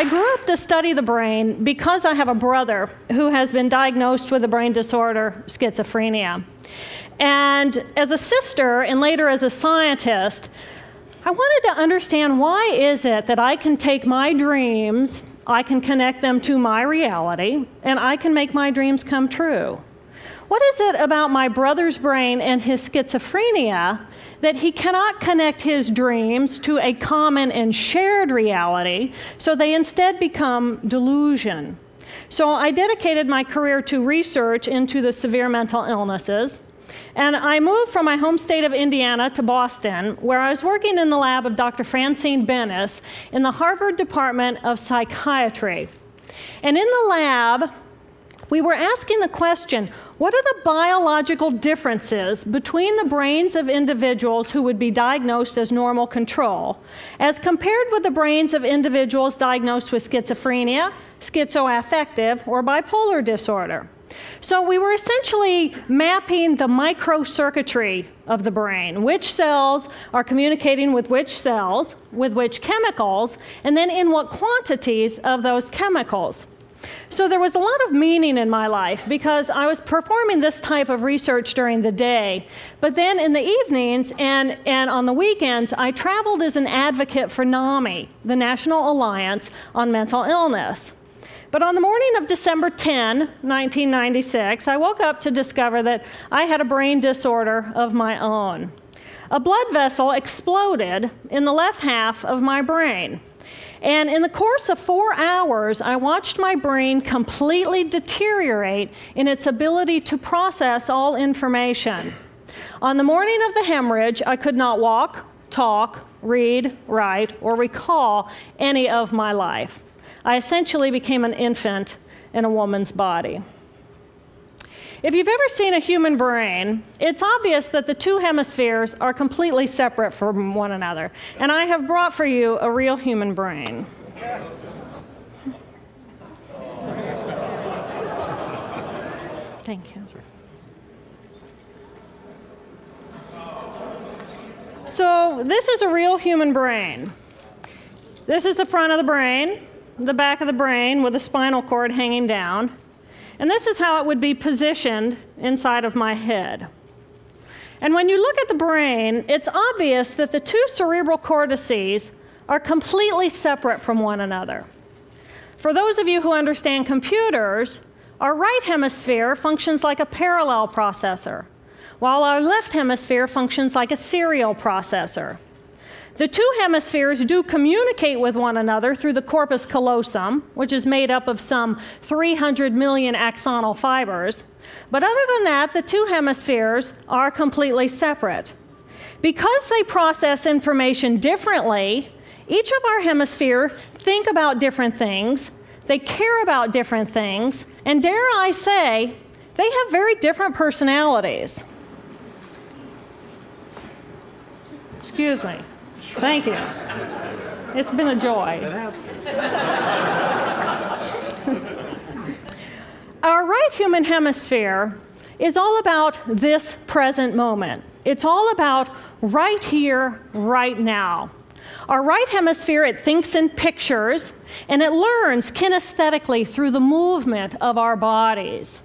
I grew up to study the brain because I have a brother who has been diagnosed with a brain disorder, schizophrenia. And as a sister, and later as a scientist, I wanted to understand why is it that I can take my dreams, I can connect them to my reality, and I can make my dreams come true. What is it about my brother's brain and his schizophrenia that he cannot connect his dreams to a common and shared reality, so they instead become delusion? So I dedicated my career to research into the severe mental illnesses. And I moved from my home state of Indiana to Boston, where I was working in the lab of Dr. Francine Bennis in the Harvard Department of Psychiatry. And in the lab, we were asking the question, what are the biological differences between the brains of individuals who would be diagnosed as normal control, as compared with the brains of individuals diagnosed with schizophrenia, schizoaffective, or bipolar disorder? So we were essentially mapping the microcircuitry of the brain, which cells are communicating with which cells, with which chemicals, and then in what quantities of those chemicals. So there was a lot of meaning in my life because I was performing this type of research during the day, but then in the evenings and on the weekends, I traveled as an advocate for NAMI, the National Alliance on Mental Illness. But on the morning of December 10, 1996, I woke up to discover that I had a brain disorder of my own. A blood vessel exploded in the left half of my brain. And in the course of 4 hours, I watched my brain completely deteriorate in its ability to process all information. On the morning of the hemorrhage, I could not walk, talk, read, write, or recall any of my life. I essentially became an infant in a woman's body. If you've ever seen a human brain, it's obvious that the two hemispheres are completely separate from one another. And I have brought for you a real human brain. Thank you. So this is a real human brain. This is the front of the brain, the back of the brain with the spinal cord hanging down. And this is how it would be positioned inside of my head. And when you look at the brain, it's obvious that the two cerebral cortices are completely separate from one another. For those of you who understand computers, our right hemisphere functions like a parallel processor, while our left hemisphere functions like a serial processor. The two hemispheres do communicate with one another through the corpus callosum, which is made up of some 300 million axonal fibers. But other than that, the two hemispheres are completely separate. Because they process information differently, each of our hemispheres think about different things, they care about different things, and dare I say, they have very different personalities. Excuse me. Thank you. It's been a joy. Our right human hemisphere is all about this present moment. It's all about right here, right now. Our right hemisphere, it thinks in pictures, and it learns kinesthetically through the movement of our bodies.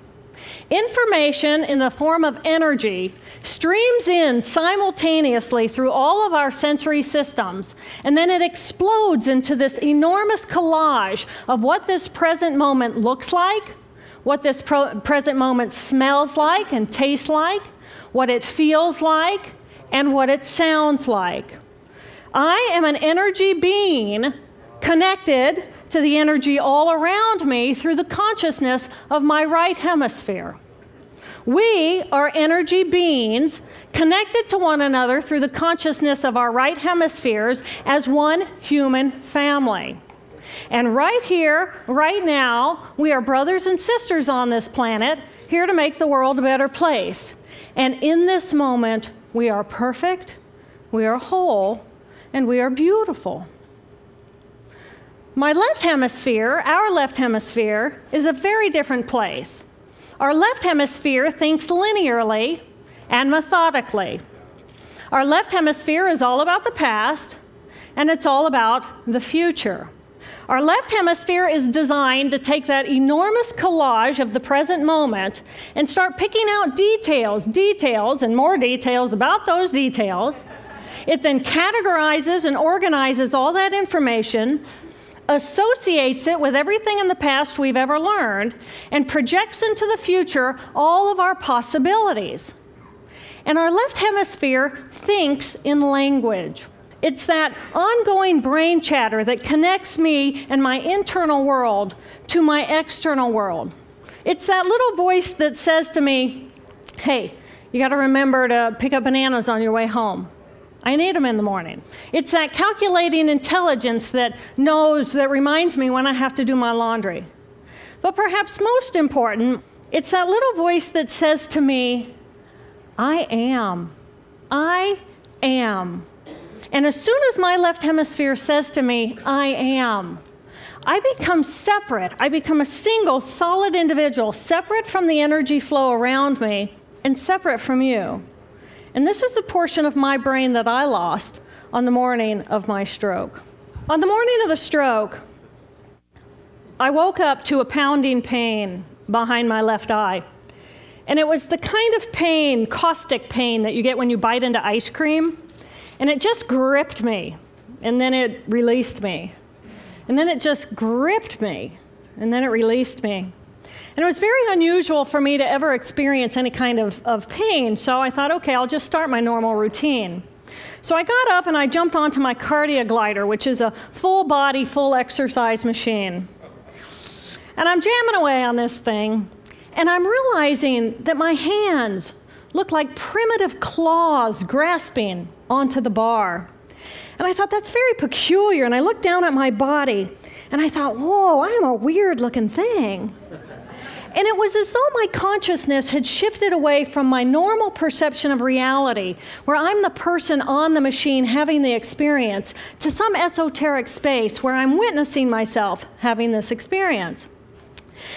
Information in the form of energy streams in simultaneously through all of our sensory systems, and then it explodes into this enormous collage of what this present moment looks like, what this present moment smells like and tastes like, what it feels like, and what it sounds like. I am an energy being connected to the energy all around me through the consciousness of my right hemisphere. We are energy beings connected to one another through the consciousness of our right hemispheres as one human family. And right here, right now, we are brothers and sisters on this planet, here to make the world a better place. And in this moment, we are perfect, we are whole, and we are beautiful. My left hemisphere, our left hemisphere, is a very different place. Our left hemisphere thinks linearly and methodically. Our left hemisphere is all about the past, and it's all about the future. Our left hemisphere is designed to take that enormous collage of the present moment and start picking out details, and more details about those details. It then categorizes and organizes all that information, associates it with everything in the past we've ever learned, and projects into the future all of our possibilities. And our left hemisphere thinks in language. It's that ongoing brain chatter that connects me and my internal world to my external world. It's that little voice that says to me, hey, you got to remember to pick up bananas on your way home. I need them in the morning. It's that calculating intelligence that reminds me when I have to do my laundry. But perhaps most important, it's that little voice that says to me, I am. I am. And as soon as my left hemisphere says to me, I am, I become separate. I become a single, solid individual, separate from the energy flow around me and separate from you. And this is a portion of my brain that I lost on the morning of my stroke. On the morning of the stroke, I woke up to a pounding pain behind my left eye. And it was the kind of pain, caustic pain, that you get when you bite into ice cream. And it just gripped me, and then it released me. And then it just gripped me, and then it released me. And it was very unusual for me to ever experience any kind of pain, so I thought, okay, I'll just start my normal routine. So I got up and I jumped onto my cardio glider, which is a full body, full exercise machine. And I'm jamming away on this thing, and I'm realizing that my hands look like primitive claws grasping onto the bar. And I thought, that's very peculiar. And I looked down at my body, and I thought, whoa, I'm a weird-looking thing. And it was as though my consciousness had shifted away from my normal perception of reality, where I'm the person on the machine having the experience, to some esoteric space where I'm witnessing myself having this experience.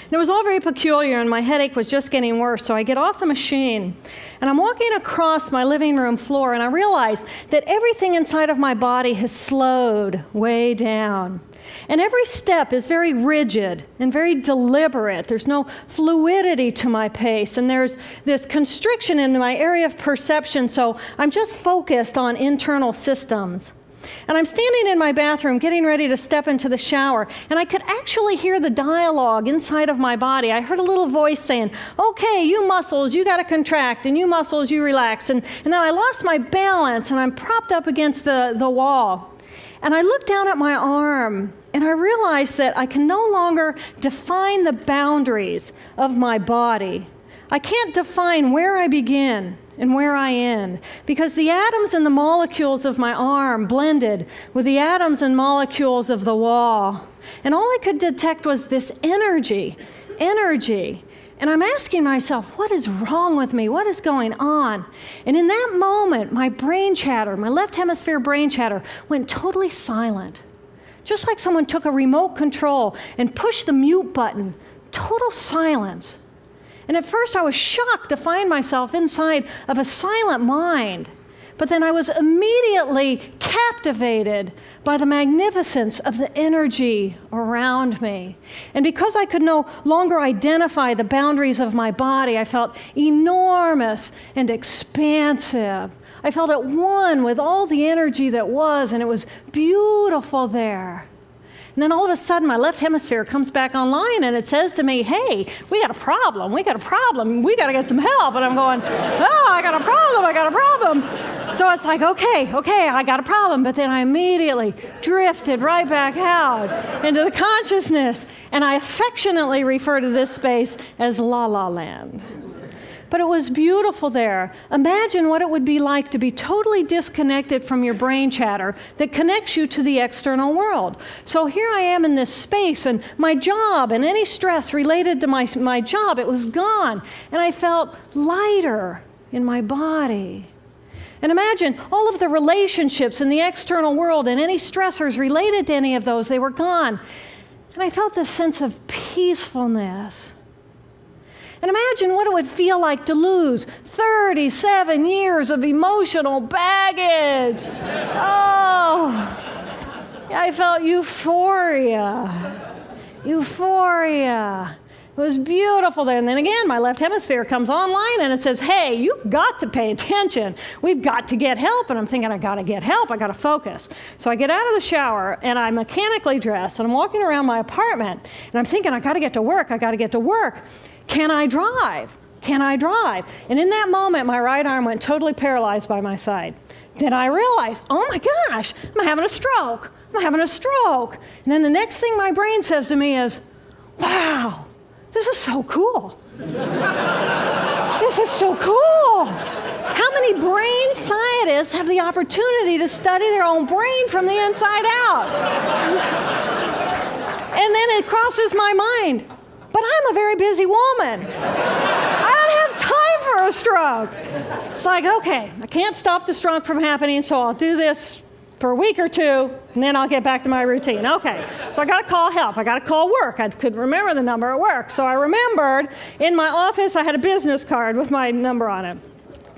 And it was all very peculiar, and my headache was just getting worse, so I get off the machine, and I'm walking across my living room floor, and I realize that everything inside of my body has slowed way down. And every step is very rigid and very deliberate. There's no fluidity to my pace, and there's this constriction in my area of perception, so I'm just focused on internal systems. And I'm standing in my bathroom getting ready to step into the shower, and I could actually hear the dialogue inside of my body. I heard a little voice saying, okay, you muscles, you got to contract, and you muscles, you relax. And then I lost my balance, and I'm propped up against the wall. And I looked down at my arm, and I realized that I can no longer define the boundaries of my body. I can't define where I begin and where I end, because the atoms and the molecules of my arm blended with the atoms and molecules of the wall. And all I could detect was this energy. And I'm asking myself, what is wrong with me? What is going on? And in that moment, my brain chatter, my left hemisphere brain chatter, went totally silent. Just like someone took a remote control and pushed the mute button. Total silence. And at first I was shocked to find myself inside of a silent mind. But then I was immediately captivated by the magnificence of the energy around me. And because I could no longer identify the boundaries of my body, I felt enormous and expansive. I felt at one with all the energy that was, and it was beautiful there. And then all of a sudden, my left hemisphere comes back online, and it says to me, hey, we got a problem, we got to get some help. And I'm going, oh, I got a problem. So it's like, okay, I got a problem. But then I immediately drifted right back out into the consciousness, and I affectionately refer to this space as La La Land. But it was beautiful there. Imagine what it would be like to be totally disconnected from your brain chatter that connects you to the external world. So here I am in this space, and my job and any stress related to my job, it was gone. And I felt lighter in my body. And imagine all of the relationships in the external world and any stressors related to any of those, they were gone. And I felt this sense of peacefulness. And imagine what it would feel like to lose 37 years of emotional baggage. Oh, I felt euphoria. Euphoria. It was beautiful there. And then again, my left hemisphere comes online and it says, hey, you've got to pay attention. We've got to get help. And I'm thinking, I got to get help. I got to focus. So I get out of the shower and I mechanically dress and I'm walking around my apartment and I'm thinking, I got to get to work. I got to get to work. Can I drive? Can I drive? And in that moment, my right arm went totally paralyzed by my side. Then I realized, oh my gosh, I'm having a stroke. I'm having a stroke. And then the next thing my brain says to me is, wow, this is so cool. This is so cool. How many brain scientists have the opportunity to study their own brain from the inside out? And then it crosses my mind, but I'm a very busy woman. I don't have time for a stroke. It's like, okay, I can't stop the stroke from happening, so I'll do this for a week or two, and then I'll get back to my routine. Okay, so I got to call help. I got to call work. I couldn't remember the number at work. So I remembered in my office I had a business card with my number on it.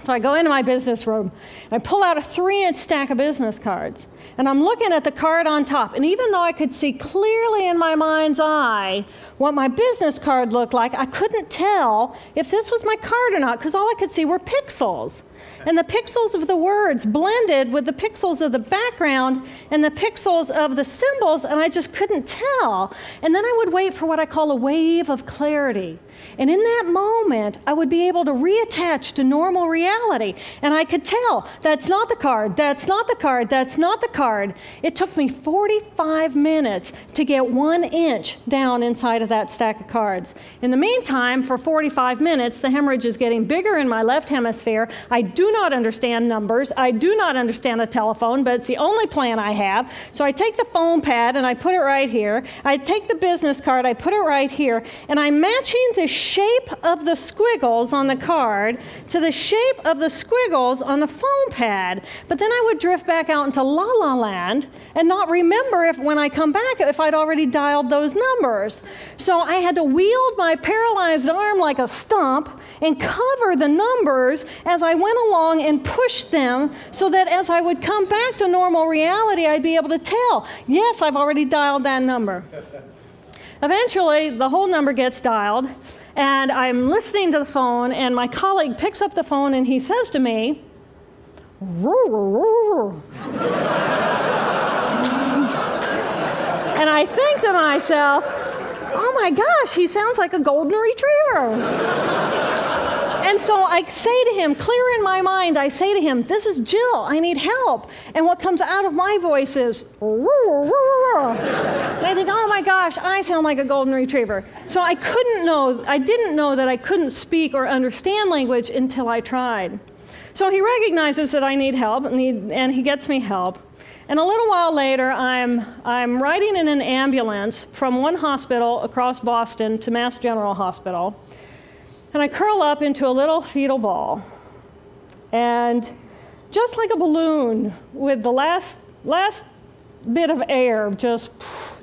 So I go into my business room, and I pull out a 3-inch stack of business cards. And I'm looking at the card on top. And even though I could see clearly in my mind's eye what my business card looked like, I couldn't tell if this was my card or not, because all I could see were pixels. And the pixels of the words blended with the pixels of the background and the pixels of the symbols, and I just couldn't tell. And then I would wait for what I call a wave of clarity. And in that moment, I would be able to reattach to normal reality. And I could tell, that's not the card, that's not the card, that's not the card. It took me 45 minutes to get 1 inch down inside of that stack of cards. In the meantime, for 45 minutes, the hemorrhage is getting bigger in my left hemisphere. I do not understand numbers. I do not understand a telephone, but it's the only plan I have. So I take the foam pad and I put it right here. I take the business card, I put it right here, and I'm matching the shape of the squiggles on the card to the shape of the squiggles on the foam pad. But then I would drift back out into la la land and not remember if when I come back if I'd already dialed those numbers. So I had to wield my paralyzed arm like a stump and cover the numbers as I went along and push them so that as I would come back to normal reality, I'd be able to tell, yes, I've already dialed that number. Eventually, the whole number gets dialed, and I'm listening to the phone, and my colleague picks up the phone, and he says to me, and I think to myself, oh my gosh, he sounds like a golden retriever. And so I say to him, clear in my mind, I say to him, this is Jill, I need help. And what comes out of my voice is, and I think, oh my gosh, I sound like a golden retriever. So I didn't know that I couldn't speak or understand language until I tried. So he recognizes that I need help, and he gets me help. And a little while later, I'm riding in an ambulance from one hospital across Boston to Mass General Hospital. And I curl up into a little fetal ball. And just like a balloon with the last bit of air just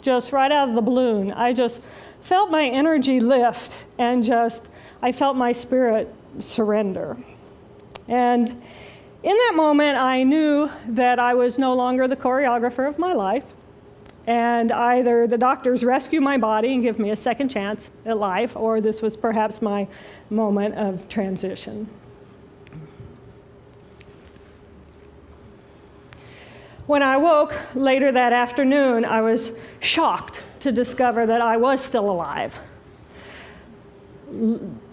right out of the balloon, I just felt my energy lift and I felt my spirit surrender. And in that moment, I knew that I was no longer the choreographer of my life. And either the doctors rescue my body and give me a second chance at life, or this was perhaps my moment of transition. When I woke later that afternoon, I was shocked to discover that I was still alive.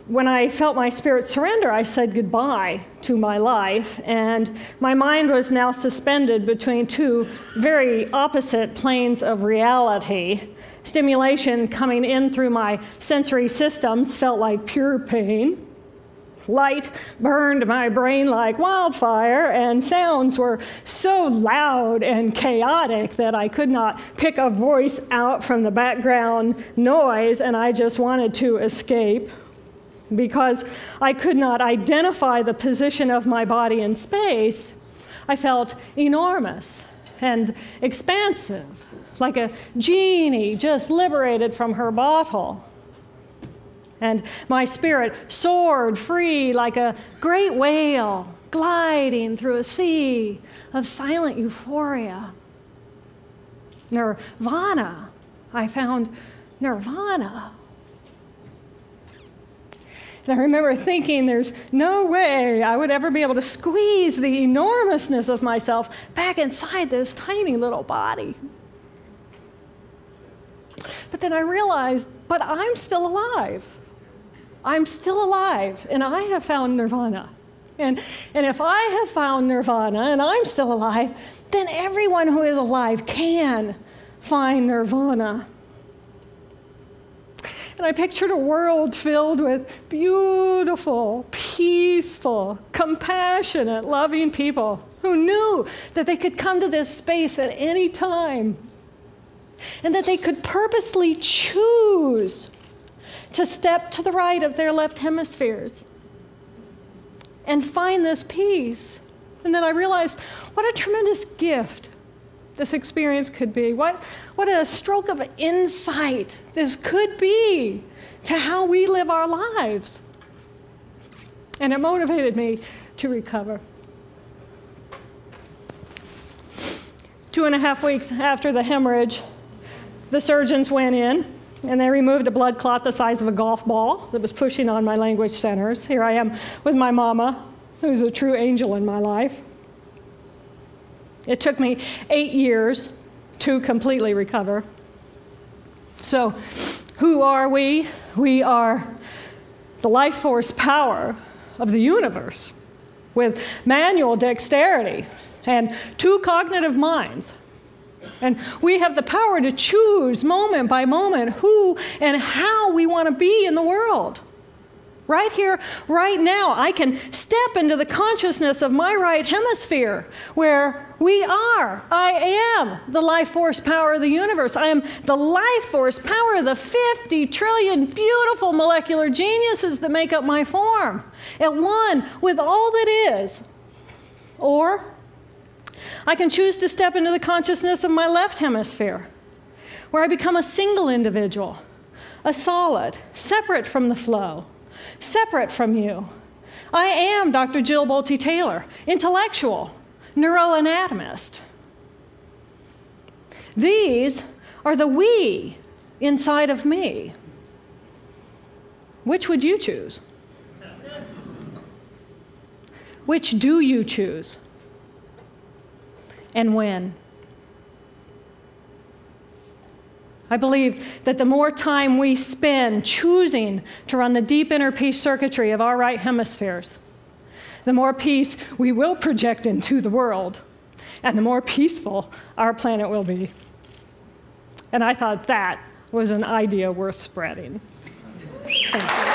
When I felt my spirit surrender, I said goodbye to my life, and my mind was now suspended between two very opposite planes of reality. Stimulation coming in through my sensory systems felt like pure pain. Light burned my brain like wildfire, and sounds were so loud and chaotic that I could not pick a voice out from the background noise, and I just wanted to escape. Because I could not identify the position of my body in space, I felt enormous and expansive, like a genie just liberated from her bottle. And my spirit soared free like a great whale gliding through a sea of silent euphoria. Nirvana. I found nirvana. And I remember thinking there's no way I would ever be able to squeeze the enormousness of myself back inside this tiny little body. But then I realized, but I'm still alive. I'm still alive, and I have found nirvana. And if I have found nirvana and I'm still alive, then everyone who is alive can find nirvana. And I pictured a world filled with beautiful, peaceful, compassionate, loving people who knew that they could come to this space at any time and that they could purposely choose to step to the right of their left hemispheres and find this peace. And then I realized what a tremendous gift this experience could be. What a stroke of insight this could be to how we live our lives. And it motivated me to recover. 2.5 weeks after the hemorrhage, the surgeons went in and they removed a blood clot the size of a golf ball that was pushing on my language centers. Here I am with my mama, who's a true angel in my life. It took me 8 years to completely recover. So, who are we? We are the life force power of the universe with manual dexterity and 2 cognitive minds. And we have the power to choose moment by moment who and how we want to be in the world. Right here, right now, I can step into the consciousness of my right hemisphere where I am the life force power of the universe. I am the life force power of the 50 trillion beautiful molecular geniuses that make up my form, at one with all that is. Or I can choose to step into the consciousness of my left hemisphere, where I become a single individual, a solid, separate from the flow, separate from you. I am Dr. Jill Bolte Taylor, intellectual, neuroanatomist. These are the we inside of me. Which would you choose? Which do you choose? And when? I believe that the more time we spend choosing to run the deep inner peace circuitry of our right hemispheres, the more peace we will project into the world, and the more peaceful our planet will be. And I thought that was an idea worth spreading. Thank you.